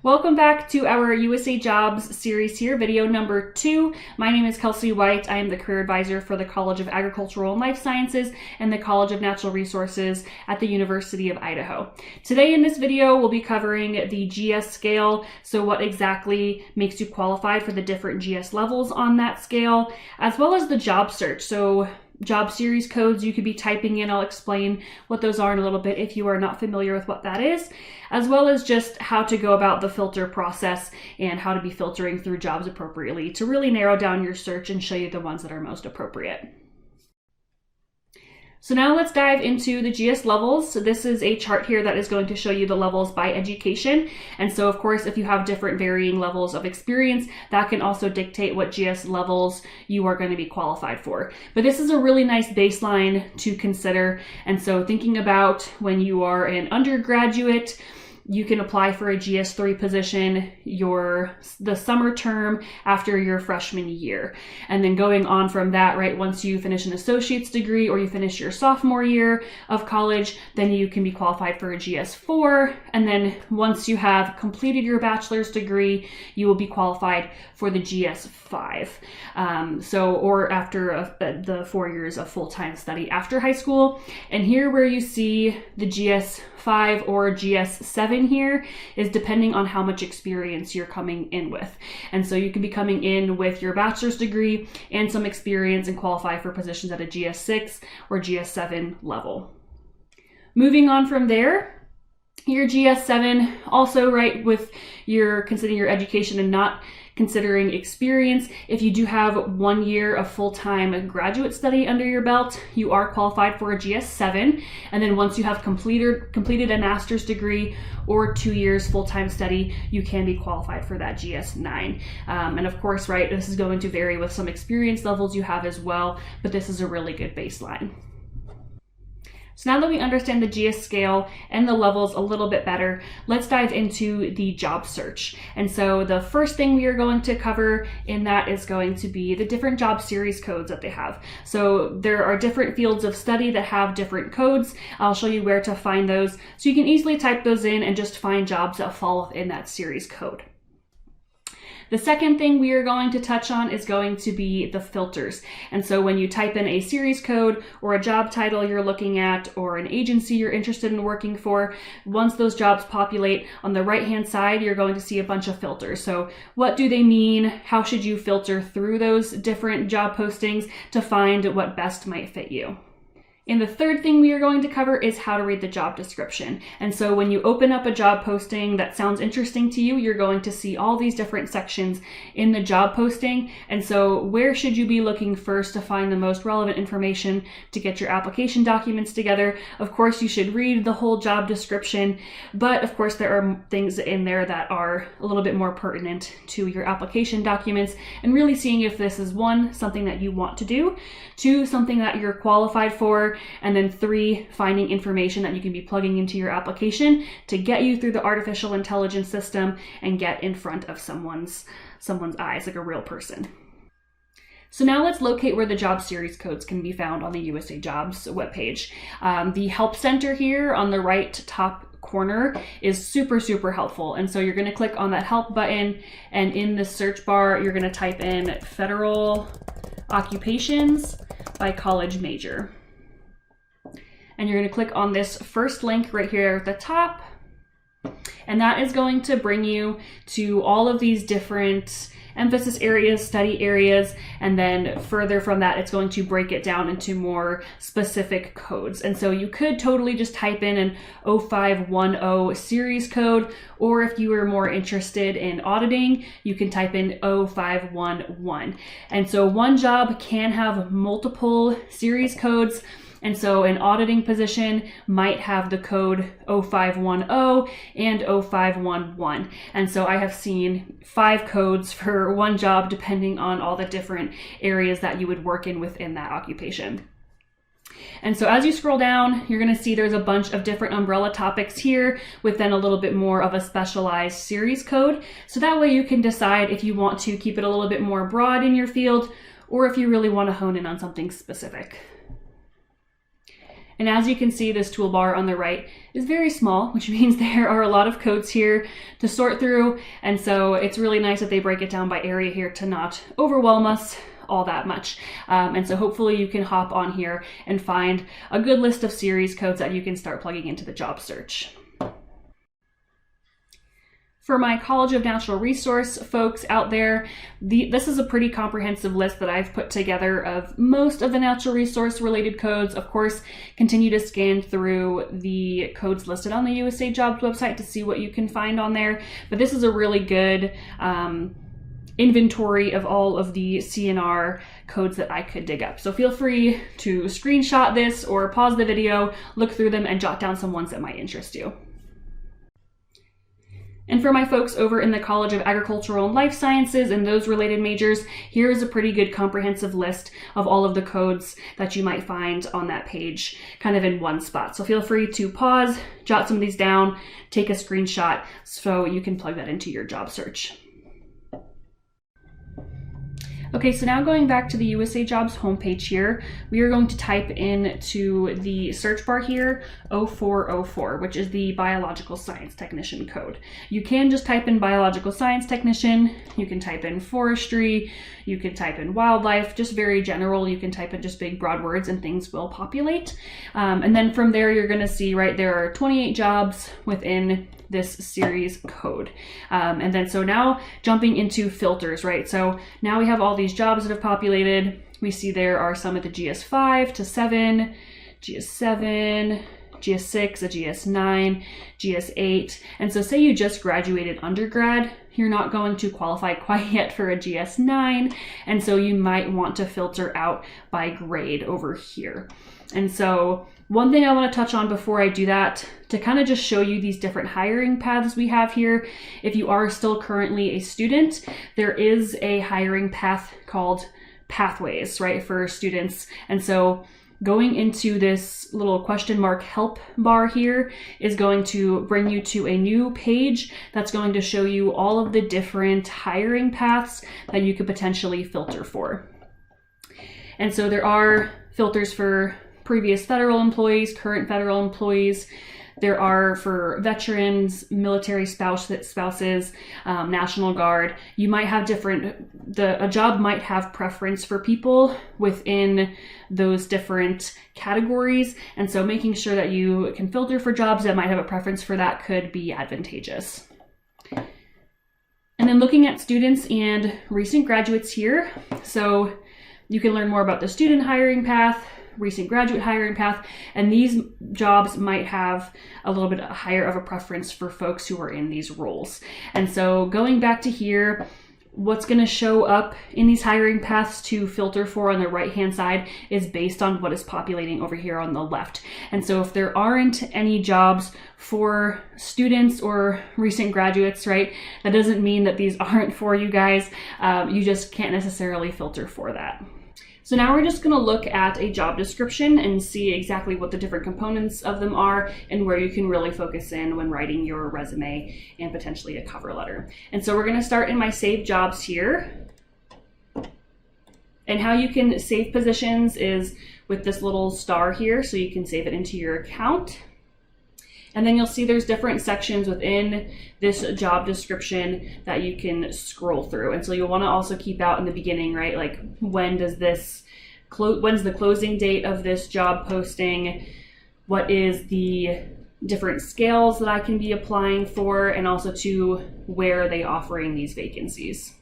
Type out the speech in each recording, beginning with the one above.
Welcome back to our USA Jobs series here, video number 2. My name is Kelsey White. I am the career advisor for the College of Agricultural and Life Sciences and the College of Natural Resources at the University of Idaho. Today in this video, we'll be covering the GS scale, so what exactly makes you qualified for the different GS levels on that scale, as well as the job search. So job series codes you could be typing in. I'll explain what those are in a little bit if you are not familiar with what that is, as well as just how to go about the filter process and how to be filtering through jobs appropriately to really narrow down your search and show you the ones that are most appropriate. So now let's dive into the GS levels. So this is a chart here that is going to show you the levels by education. And so of course, if you have different varying levels of experience, that can also dictate what GS levels you are going to be qualified for. But this is a really nice baseline to consider. And so thinking about when you are an undergraduate, you can apply for a GS3 position the summer term after your freshman year. And then going on from that, right, once you finish an associate's degree or you finish your sophomore year of college, then you can be qualified for a GS4. And then once you have completed your bachelor's degree, you will be qualified for the GS5. Or after the 4 years of full-time study after high school. And here where you see the GS5 or GS7 here is depending on how much experience you're coming in with. And so you can be coming in with your bachelor's degree and some experience and qualify for positions at a GS6 or GS7 level. Moving on from there, your GS7 also, right, with your considering your education and not considering experience, if you do have 1 year of full-time graduate study under your belt, you are qualified for a GS7. And then once you have completed a master's degree or 2 years full-time study, you can be qualified for that GS9. And of course, right, this is going to vary with some experience levels you have as well, but this is a really good baseline. So now that we understand the GS scale and the levels a little bit better, let's dive into the job search. And so the first thing we are going to cover in that is going to be the different job series codes that they have. So there are different fields of study that have different codes. I'll show you where to find those. So you can easily type those in and just find jobs that fall within that series code. The second thing we are going to touch on is going to be the filters. And so when you type in a series code or a job title you're looking at or an agency you're interested in working for, once those jobs populate on the right-hand side, you're going to see a bunch of filters. So what do they mean? How should you filter through those different job postings to find what best might fit you? And the third thing we are going to cover is how to read the job description. And so when you open up a job posting that sounds interesting to you, you're going to see all these different sections in the job posting. And so where should you be looking first to find the most relevant information to get your application documents together? Of course, you should read the whole job description, but of course there are things in there that are a little bit more pertinent to your application documents, and really seeing if this is 1, something that you want to do, 2, something that you're qualified for, and then 3, finding information that you can be plugging into your application to get you through the artificial intelligence system and get in front of someone's eyes, like a real person. So now let's locate where the job series codes can be found on the USA Jobs webpage. The Help Center here on the right top corner is super helpful. And so you're going to click on that help button, and in the search bar, you're going to type in federal occupations by college major. And you're going to click on this first link right here at the top. And that is going to bring you to all of these different emphasis areas, study areas, and then further from that, it's going to break it down into more specific codes. And so you could totally just type in an 0510 series code, or if you are more interested in auditing, you can type in 0511. And so one job can have multiple series codes. And so an auditing position might have the code 0510 and 0511. And so I have seen 5 codes for one job depending on all the different areas that you would work in within that occupation. And so as you scroll down, you're going to see there's a bunch of different umbrella topics here with then a little bit more of a specialized series code. So that way you can decide if you want to keep it a little bit more broad in your field, or if you really want to hone in on something specific. And as you can see, this toolbar on the right is very small, which means there are a lot of codes here to sort through. And so it's really nice that they break it down by area here to not overwhelm us all that much. And so hopefully you can hop on here and find a good list of series codes that you can start plugging into the job search. For my College of Natural Resource folks out there, this is a pretty comprehensive list that I've put together of most of the natural resource related codes. Of course, continue to scan through the codes listed on the USA Jobs website to see what you can find on there. But this is a really good inventory of all of the CNR codes that I could dig up. So feel free to screenshot this or pause the video, look through them, and jot down some ones that might interest you. And for my folks over in the College of Agricultural and Life Sciences and those related majors, here is a pretty good comprehensive list of all of the codes that you might find on that page kind of in one spot. So feel free to pause, jot some of these down, take a screenshot so you can plug that into your job search. Okay, so now going back to the USA Jobs homepage here, we are going to type into the search bar here 0404, which is the Biological Science Technician code. You can just type in Biological Science Technician, you can type in Forestry, you can type in Wildlife, just very general. You can type in just big broad words and things will populate. And then from there, you're gonna see, right, there are 28 jobs within this series code. And then so now jumping into filters, right? So now we have all these jobs that have populated. We see there are some at the GS5 to 7, GS7, GS6, a GS9, GS8. And so say you just graduated undergrad, you're not going to qualify quite yet for a GS9. And so you might want to filter out by grade over here. And so one thing I want to touch on before I do that, to kind of just show you these different hiring paths we have here. If you are still currently a student, there is a hiring path called Pathways, right, for students. And so going into this little question mark help bar here is going to bring you to a new page that's going to show you all of the different hiring paths that you could potentially filter for. And so there are filters for previous federal employees, current federal employees. There are for veterans, military spouses, National Guard. You might have a job might have preference for people within those different categories. And so making sure that you can filter for jobs that might have a preference for that could be advantageous. And then looking at students and recent graduates here. So you can learn more about the student hiring path, recent graduate hiring path, and these jobs might have a little bit higher of a preference for folks who are in these roles. And so going back to here, what's going to show up in these hiring paths to filter for on the right hand side is based on what is populating over here on the left. And so if there aren't any jobs for students or recent graduates, right, that doesn't mean that these aren't for you guys. You just can't necessarily filter for that. So now we're just going to look at a job description and see exactly what the different components of them are and where you can really focus in when writing your resume and potentially a cover letter. And so we're going to start in my Save Jobs here. And how you can save positions is with this little star here, so you can save it into your account. And then you'll see there's different sections within this job description that you can scroll through. And so you'll want to also keep out in the beginning, right? Like when's the closing date of this job posting? What is the different scales that I can be applying for? And also to where are they offering these vacancies?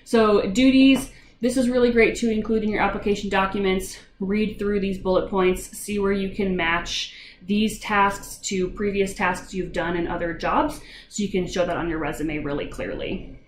So duties, this is really great to include in your application documents. Read through these bullet points, see where you can match these tasks to previous tasks you've done in other jobs, so you can show that on your resume really clearly.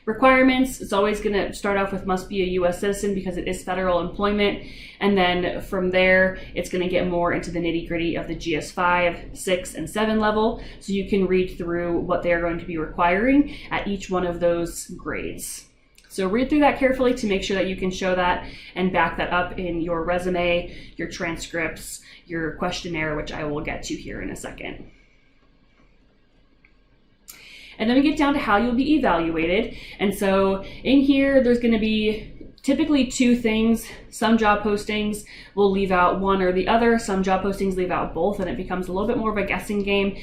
Requirements, it's always going to start off with must be a U.S. citizen because it is federal employment, and then from there it's going to get more into the nitty-gritty of the GS5, 6, and 7 level, so you can read through what they are going to be requiring at each one of those grades. So read through that carefully to make sure that you can show that and back that up in your resume, your transcripts, your questionnaire, which I will get to here in a second. And then we get down to how you'll be evaluated. And so in here, there's going to be typically two things. Some job postings will leave out one or the other. Some job postings leave out both, and it becomes a little bit more of a guessing game.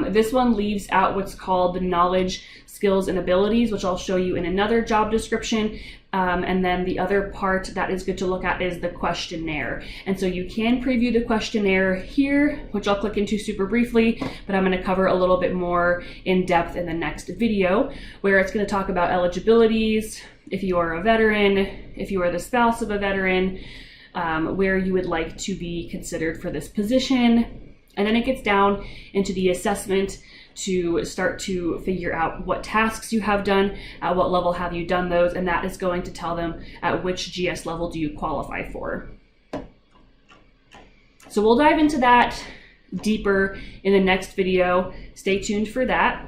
This one leaves out what's called the knowledge, skills, and abilities, which I'll show you in another job description. And then the other part that is good to look at is the questionnaire. And so you can preview the questionnaire here, which I'll click into super briefly, but I'm going to cover a little bit more in depth in the next video, where it's going to talk about eligibilities, if you are a veteran, if you are the spouse of a veteran, where you would like to be considered for this position. And then it gets down into the assessment to start to figure out what tasks you have done, at what level have you done those, and that is going to tell them at which GS level do you qualify for. So we'll dive into that deeper in the next video. Stay tuned for that.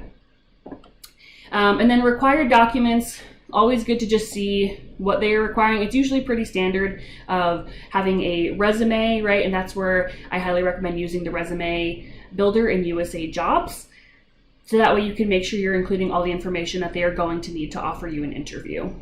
And then required documents, always good to just see what they are requiring. It's usually pretty standard of having a resume, right? And that's where I highly recommend using the resume builder in USA Jobs. So that way you can make sure you're including all the information that they are going to need to offer you an interview.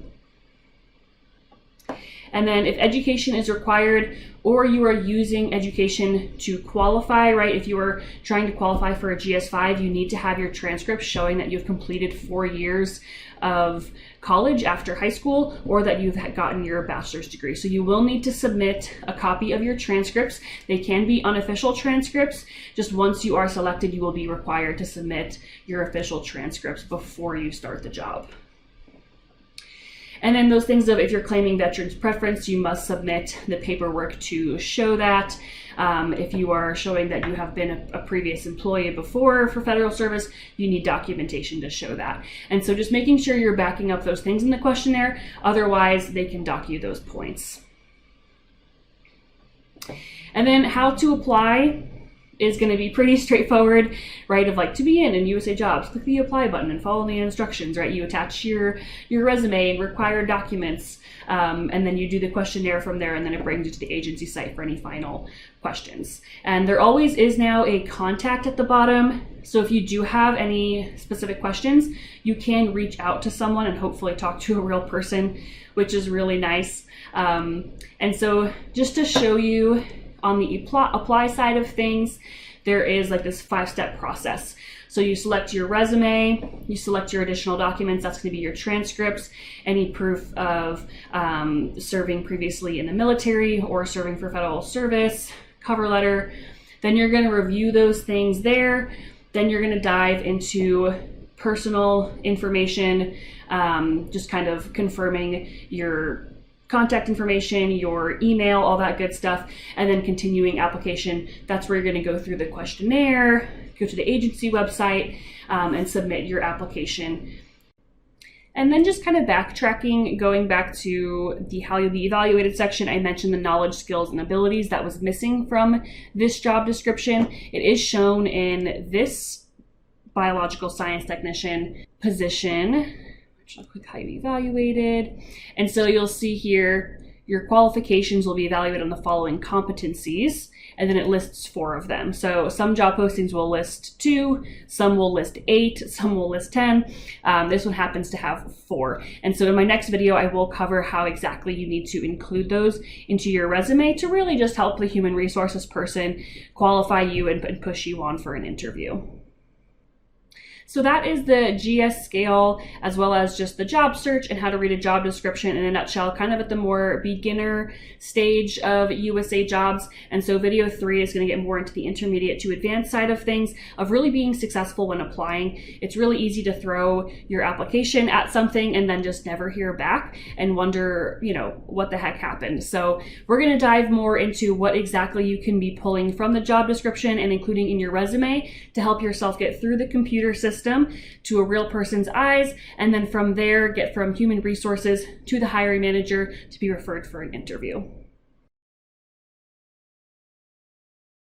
And then if education is required, or you are using education to qualify, right? If you are trying to qualify for a GS5, you need to have your transcript showing that you've completed 4 years of college after high school, or that you've gotten your bachelor's degree. So you will need to submit a copy of your transcripts. They can be unofficial transcripts. Just once you are selected, you will be required to submit your official transcripts before you start the job. And then those things of, if you're claiming veterans preference, you must submit the paperwork to show that. If you are showing that you have been a previous employee before for federal service, you need documentation to show that. And so just making sure you're backing up those things in the questionnaire, otherwise they can dock you those points. And then how to apply is going to be pretty straightforward, right? Of like, to be in USA Jobs, click the apply button and follow the instructions, right? You attach your resume and required documents, and then you do the questionnaire from there, and then it brings you to the agency site for any final questions. And there always is now a contact at the bottom. So if you do have any specific questions, you can reach out to someone and hopefully talk to a real person, which is really nice. And so just to show you, on the apply side of things, there is like this 5-step process. So you select your resume, you select your additional documents, that's going to be your transcripts, any proof of serving previously in the military or serving for federal service, cover letter. Then you're going to review those things there. Then you're going to dive into personal information, just kind of confirming your contact information, your email, all that good stuff, and then continuing application. That's where you're going to go through the questionnaire, go to the agency website, and submit your application. And then just kind of backtracking, going back to the how you'll be evaluated section, I mentioned the knowledge, skills, and abilities that was missing from this job description. It is shown in this biological science technician position. I'll click how you evaluated. And so you'll see here, your qualifications will be evaluated on the following competencies, and then it lists 4 of them. So some job postings will list 2, some will list 8, some will list 10. This one happens to have 4. And so in my next video, I will cover how exactly you need to include those into your resume to really just help the human resources person qualify you and push you on for an interview. So that is the GS scale, as well as just the job search and how to read a job description in a nutshell, kind of at the more beginner stage of USA Jobs. And so video 3 is going to get more into the intermediate to advanced side of things, of really being successful when applying. It's really easy to throw your application at something and then just never hear back and wonder, you know, what the heck happened. So we're going to dive more into what exactly you can be pulling from the job description and including in your resume to help yourself get through the computer system to a real person's eyes, and then from there get from human resources to the hiring manager to be referred for an interview.